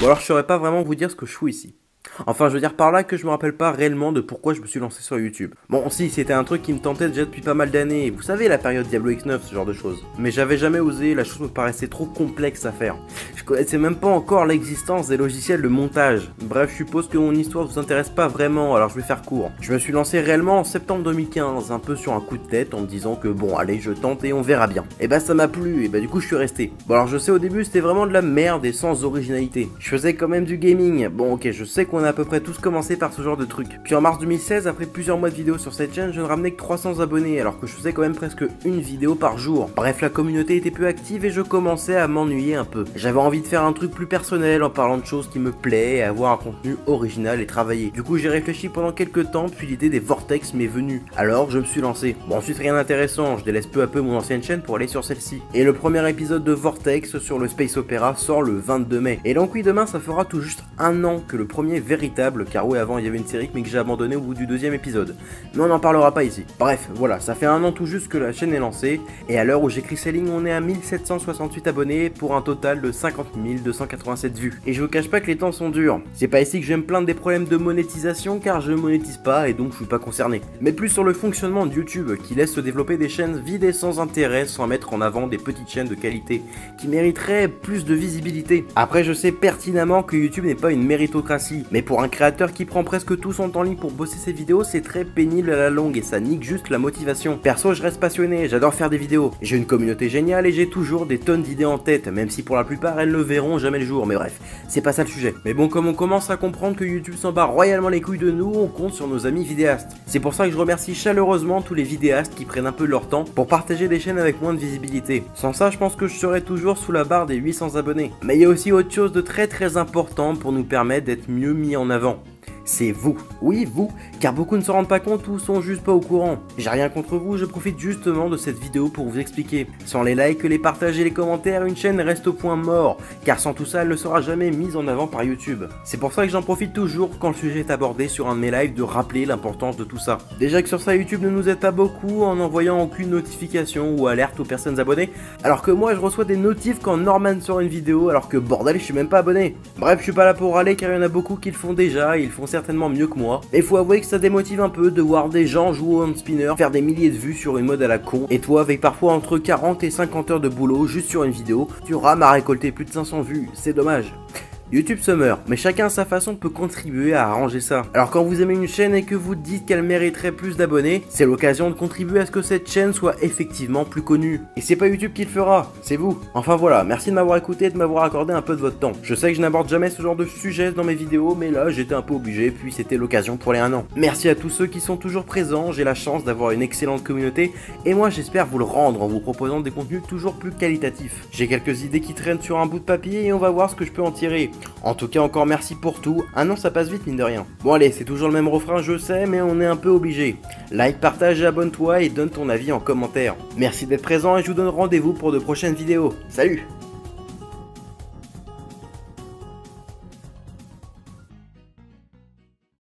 Bon alors je saurais pas vraiment vous dire ce que je fous ici. Enfin, je veux dire par là que je me rappelle pas réellement de pourquoi je me suis lancé sur YouTube. Bon, si, c'était un truc qui me tentait déjà depuis pas mal d'années, vous savez, la période Diablo X9, ce genre de choses. Mais j'avais jamais osé, la chose me paraissait trop complexe à faire. Je connaissais même pas encore l'existence des logiciels de montage. Bref, je suppose que mon histoire vous intéresse pas vraiment, alors je vais faire court. Je me suis lancé réellement en septembre 2015, un peu sur un coup de tête, en me disant que bon, allez, je tente et on verra bien. Et bah ça m'a plu, et bah du coup je suis resté. Bon alors je sais au début c'était vraiment de la merde et sans originalité. Je faisais quand même du gaming. Bon ok, je sais qu'on a à peu près tous commencé par ce genre de truc. Puis en mars 2016, après plusieurs mois de vidéos sur cette chaîne, je ne ramenais que 300 abonnés alors que je faisais quand même presque une vidéo par jour. Bref, la communauté était peu active et je commençais à m'ennuyer un peu. J'avais envie de faire un truc plus personnel en parlant de choses qui me plaisent et avoir un contenu original et travaillé. Du coup, j'ai réfléchi pendant quelques temps, puis l'idée des vortex m'est venue. Alors, je me suis lancé. Bon, ensuite, rien d'intéressant, je délaisse peu à peu mon ancienne chaîne pour aller sur celle-ci. Et le premier épisode de Vortex sur le Space Opera sort le 22 mai. Et donc oui, demain, ça fera tout juste un an que le premier véritable, car oui, avant il y avait une série mais que j'ai abandonné au bout du deuxième épisode. Mais on n'en parlera pas ici. Bref, voilà, ça fait un an tout juste que la chaîne est lancée, et à l'heure où j'écris ces lignes, on est à 1768 abonnés pour un total de 50 287 vues. Et je vous cache pas que les temps sont durs. C'est pas ici que je vais me plaindre des problèmes de monétisation, car je monétise pas et donc je suis pas concerné. Mais plus sur le fonctionnement de YouTube, qui laisse se développer des chaînes vides et sans intérêt, sans mettre en avant des petites chaînes de qualité, qui mériteraient plus de visibilité. Après, je sais pertinemment que YouTube n'est pas une méritocratie, mais pour un créateur qui prend presque tout son temps libre pour bosser ses vidéos, c'est très pénible à la longue et ça nique juste la motivation. Perso, je reste passionné, j'adore faire des vidéos. J'ai une communauté géniale et j'ai toujours des tonnes d'idées en tête, même si pour la plupart elles ne verront jamais le jour, mais bref, c'est pas ça le sujet. Mais bon, comme on commence à comprendre que YouTube s'en bat royalement les couilles de nous, on compte sur nos amis vidéastes. C'est pour ça que je remercie chaleureusement tous les vidéastes qui prennent un peu leur temps pour partager des chaînes avec moins de visibilité. Sans ça, je pense que je serais toujours sous la barre des 800 abonnés. Mais il y a aussi autre chose de très important pour nous permettre d'être mieux mis en avant. C'est vous. Oui, vous, car beaucoup ne s'en rendent pas compte ou sont juste pas au courant. J'ai rien contre vous, je profite justement de cette vidéo pour vous expliquer. Sans les likes, les partages et les commentaires, une chaîne reste au point mort, car sans tout ça, elle ne sera jamais mise en avant par YouTube. C'est pour ça que j'en profite toujours quand le sujet est abordé sur un de mes lives de rappeler l'importance de tout ça. Déjà que sur ça, YouTube ne nous aide pas beaucoup en n'envoyant aucune notification ou alerte aux personnes abonnées, alors que moi je reçois des notifs quand Norman sort une vidéo alors que bordel, je suis même pas abonné. Bref, je suis pas là pour râler car il y en a beaucoup qui le font déjà, ils font certainement mieux que moi, mais faut avouer que ça démotive un peu de voir des gens jouer au hand spinner, faire des milliers de vues sur une mode à la con, et toi avec parfois entre 40 et 50 heures de boulot juste sur une vidéo, tu rames à récolter plus de 500 vues, c'est dommage. YouTube se meurt, mais chacun à sa façon peut contribuer à arranger ça. Alors quand vous aimez une chaîne et que vous dites qu'elle mériterait plus d'abonnés, c'est l'occasion de contribuer à ce que cette chaîne soit effectivement plus connue. Et c'est pas YouTube qui le fera, c'est vous. Enfin voilà, merci de m'avoir écouté et de m'avoir accordé un peu de votre temps. Je sais que je n'aborde jamais ce genre de sujet dans mes vidéos, mais là j'étais un peu obligé, puis c'était l'occasion pour les 1 an. Merci à tous ceux qui sont toujours présents, j'ai la chance d'avoir une excellente communauté, et moi j'espère vous le rendre en vous proposant des contenus toujours plus qualitatifs. J'ai quelques idées qui traînent sur un bout de papier et on va voir ce que je peux en tirer. En tout cas, encore merci pour tout. 1 an, ça passe vite, mine de rien. Bon, allez, c'est toujours le même refrain, je sais, mais on est un peu obligé. Like, partage et abonne-toi et donne ton avis en commentaire. Merci d'être présent et je vous donne rendez-vous pour de prochaines vidéos. Salut!